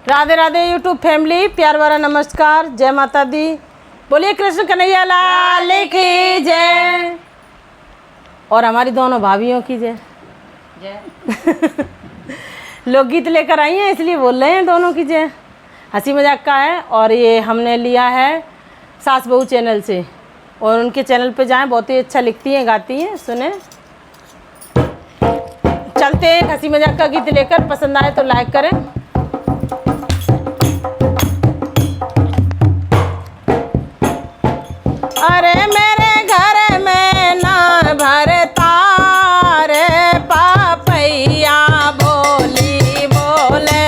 Radhe Radhe YouTube family, प्यार भरा नमस्कार, जय माता दी। बोलिए कृष्ण कन्हैया लाल की जय और हमारी दोनों भाभीियों की जय जय। लोकगीत लेकर आई हैं इसलिए बोल रहे हैं दोनों की जय। हंसी मजाक का है और ये हमने लिया है सास बहू चैनल से और उनके चैनल पे जाएं, बहुत ही अच्छा लिखती हैं, गाती हैं, सुने। चलते हैं हंसी मजाक का गीत लेकर, पसंद आए तो लाइक करें। अरे मेरे घर में ना भरता रे पापैया बोली बोले,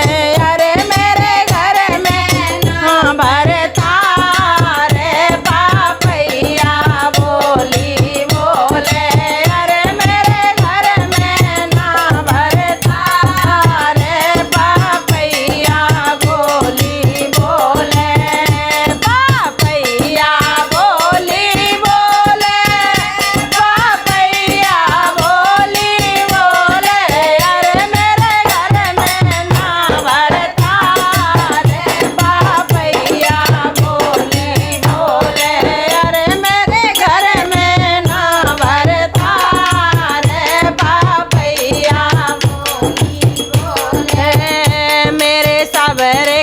अरे मेरे घर में ना भरता रे पापैया बोली बोले, अरे मेरे घर में ना भरता रे पापैया बोली बोले, पापैया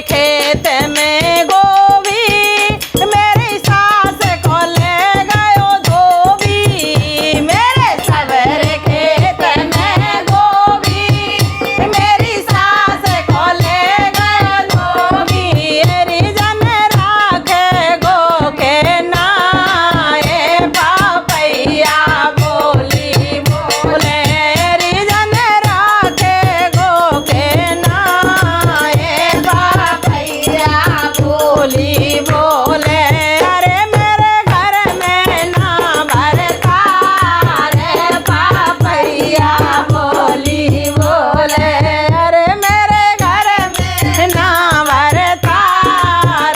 खेत में गोभी मेरी सास को ले गयो धोबी, मेरे सवेरे खेत में गोभी मेरी सास को ले गयो धोबी, रिजन राखे गो के नाए पापैया बोली बोले, रिजन राखे गो के नाए पापैया बोली बोले, अरे मेरे घर में ना भरता रे पापैया बोली बोले, अरे मेरे घर में ना भरता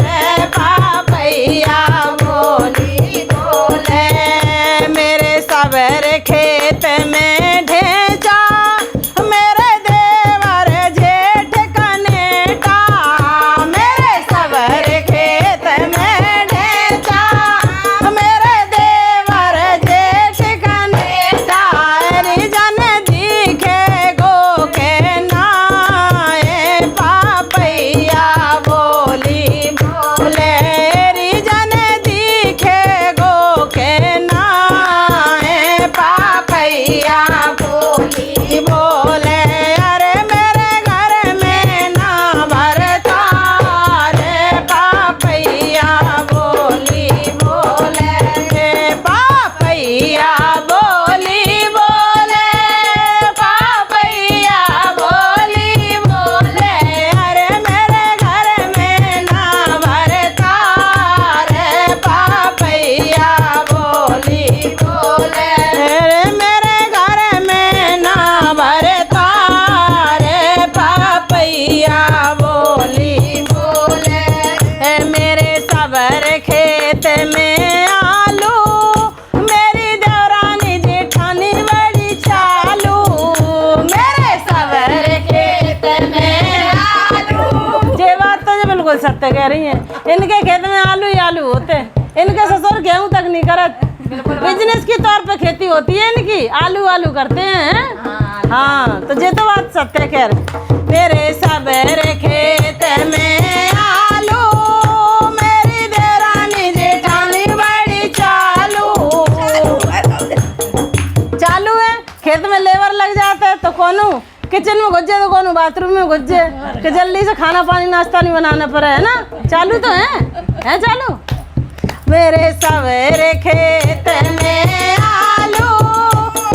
रे पापैया बोली बोले, मेरे सवेरे खेत में ढेंचा मेरे देवर जेठ कनेटा, मेरे सवेरे खेत में ढेंचा मेरे देवर जेठ कनेटा, रिजन दिखे गो के नाए पापैया बोली बोले, रिजन दिखे गो के नाए पापैया बोली बोले, अरे मेरे घर में ना भरता रे पापैया बोली बोले, पापैया बोली बोले, पापैया बोली बोले, अरे मेरे घर में ना भरता रे पापैया बोली बोले, अरे मेरे घर में ना भरता रे पापैया बोली बोले, मेरे सबर खेत में आलू मेरी देवरानी जेठानी बड़ी चालू, मेरे सबर खेत में आलू, ये बात तो बिल्कुल सत्य कह रही हैं, इनके खेत में आलू ही आलू होते, इनके ससुर गेहूं तक नहीं करत, बिजनेस के तौर पे खेती होती है इनकी, आलू आलू करते हैं। हाँ तो ये तो बात सत्य कह रहे, मेरे सवेरे खेत में आलू मेरी देवरानी जेठानी बड़ी चालू चालू है, खेत में लेबर लग जाता है तो कौनू किचन में घुस जाए तो कौनू बाथरूम में घुस जाए कि जल्दी से खाना पानी नाश्ता नहीं बनाना पड़े, है ना। चालू तो है चालू। मेरे सवेरे खेत में आलू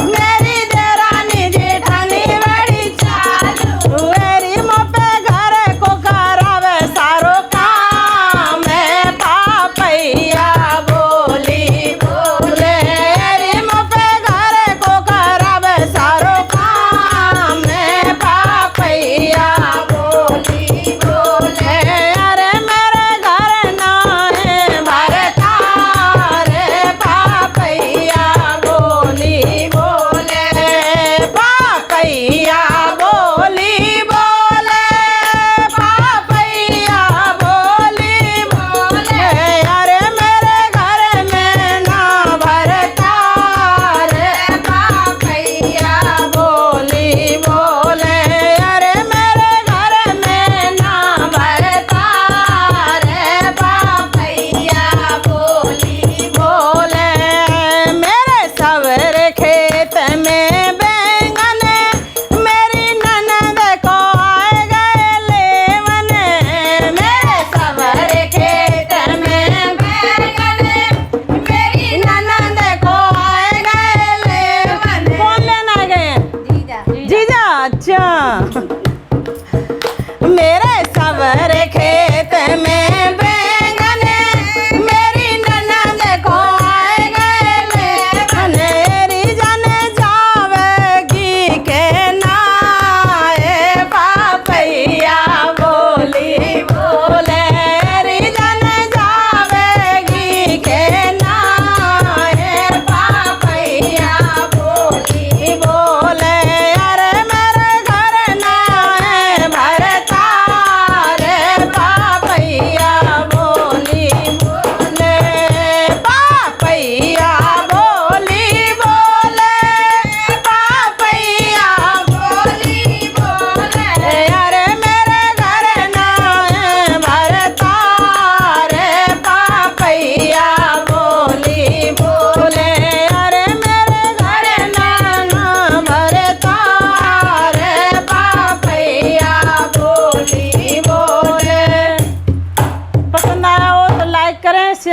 मेरी देवरानी जेठानी बड़ी चालू, मेरी मोपे घर को करावे सारो काम, पापैया बोली बोले, मेरी मोपे घर को करावे सारो काम, पापैया बोली बोले, अरे मेरे घर ना है भरता रे पापैया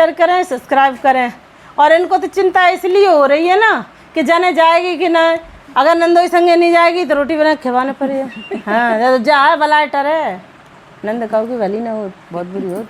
शेयर करें, सब्सक्राइब करें। और इनको तो चिंता इसलिए हो रही है ना कि जाने जाएगी कि नहीं। अगर नंदोई संगे नहीं जाएगी तो रोटी बना खिलाने पड़ेगी। हाँ, जा है भला टरे नंद कहोगी भली ना हो, बहुत बुरी हो।